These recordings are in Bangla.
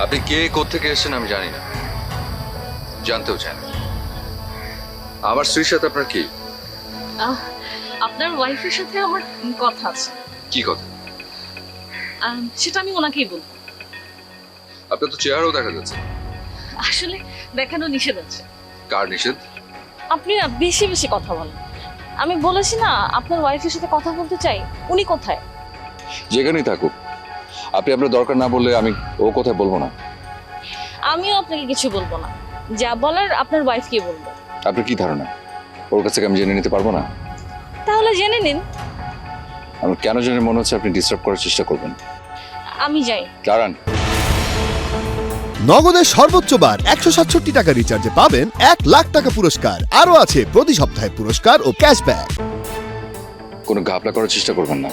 আপনি কে কোত্থেকে এসেছেন আমি জানি না, জানতেও চাই না। আমার স্ত্রীর সাথে আপনার কি? আপনার ওয়াইফের সাথে আমার কথা আছে। কি কথা? সেটা আমি ওনাকেই বলবো। আপনার তো চেহারাও দেখা যাচ্ছে। আসলে দেখানো নিষেধ আছে। কার নিষেধ? আপনি না বেশি বেশি কথা বলেন। আমি বলেছি না আপনার ওয়াইফের সাথে কথা বলতে চাই। উনি কোথায়? যেখানেই থাকুক, আপনি আপনার দরকার না বললে আমি ও কোথায় বলবো না। আমিও আপনাকে কিছু বলবো না, যা বলার আপনার ওয়াইফকে বলবো। আপনার কি ধারণা ওর কাছ থেকে আমি জেনে নিতে পারবো না? তাহলে জেনে নিন। আমার কেন জানি মনে হচ্ছে আপনি ডিস্টার্ব করার চেষ্টা করবেন। আমি যাই। দাঁড়ান। নগদের সর্বোচ্চ বার 167 টাকা রিচার্জে পাবেন 1,00,000 টাকা পুরস্কার। আরও আছে প্রতি সপ্তাহে পুরস্কার ও ক্যাশব্যাক। কোনো ঘাপলা করার চেষ্টা করবেন না,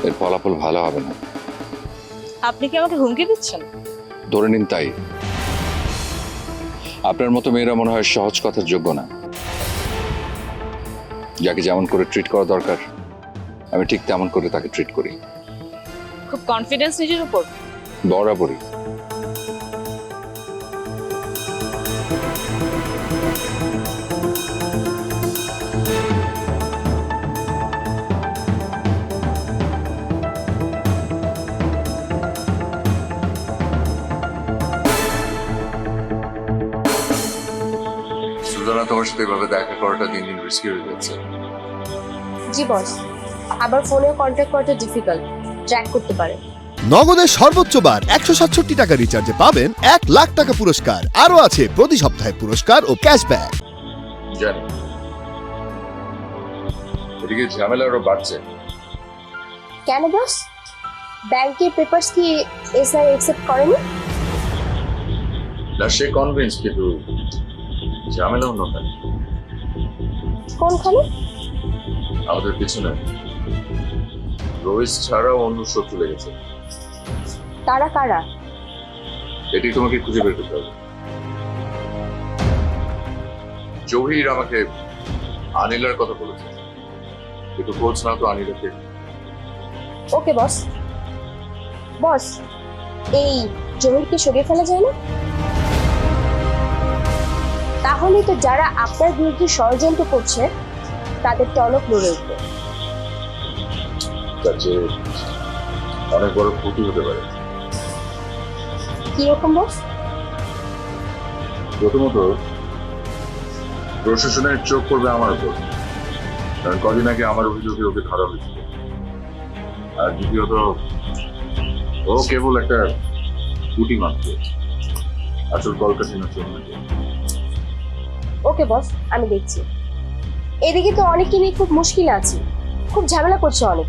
এর ফলাফল ভালো হবে না। আপনি কি আমাকে হুমকি দিচ্ছেন? ধরে নিন তাই। আপনার মতো মেয়েরা মনে হয় সহজ কথার যোগ্য না। যাকে যেমন করে ট্রিট করা দরকার আমি ঠিক তেমন করে তাকে ট্রিট করি। খুব কনফিডেন্স নিজের উপর। বরাবরই। সুজানা, তোমার সাথে এভাবে দেখা করাটা দিন দিন রিস্কি হয়ে যাচ্ছে। জি বস, আবার ফোনেও কন্ট্যাক্ট করাটা ডিফিকাল্ট, ট্র্যাক করতে পারে। নগদের সর্বোচ্চ বার 167 টাকা রিচার্জে পাবেন 1,00,000 টাকা পুরস্কার। আরও আছে প্রতি সপ্তাহে পুরস্কার ও ক্যাশব্যাক। জানি এদিকে ঝামেলা আরো বাড়ছে। কেন বস? ব্যাংকের পেপারস কি এসআই অ্যাকসেপ্ট করেনি? না, সে কনভিন্স, কিন্তু ঝামেলা অন্যখানে। কোনখানে? আমাদের পিছনে রোহিত ছাড়াও অন্য শত্রু লেগেছে। তারা কারা? এটি তোমাকে খুঁজে বের করতে হবে। জহির আমাকে আনিলার কথা বলেছে, কিন্তু খোঁজ না তো আনিলাকে। ওকে বস। বস, এই জহিরকে সরিয়ে ফেলা যায় না? তাহলে তো যারা আপনার বিরুদ্ধে ষড়যন্ত্র করছে তাদের টনক লড়ে উঠবে। তার যে অনেক বড় ক্ষতি হতে পারে। কিরকম বস? প্রথমত, প্রশাসনের চোখ পড়বে আমার উপর, কারণ কদিন আগে আমার অভিযোগে ওকে ধরা হয়েছিল। আর দ্বিতীয়ত, ও কেবল একটা গুটি মাত্র, আসল কলকাতা চলবে। ওকে বস, আমি দেখছি। এদিকে তো অনেককে নিয়ে খুব মুশকিল আছে, খুব ঝামেলা করছে অনেক।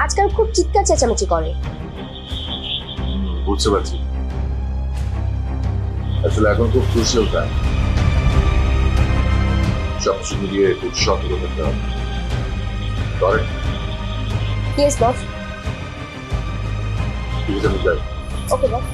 আজকাল খুব চিৎকার চেঁচামেচি করে। বুঝতে পারছি, আসলে এখন খুব ক্রুশিয়াল টাইম। সবকিছু মিলিয়ে খুব সতর্ক থাকতে হবে। Yes boss. ঠিক আছে, আমি যাই। ওকে বস।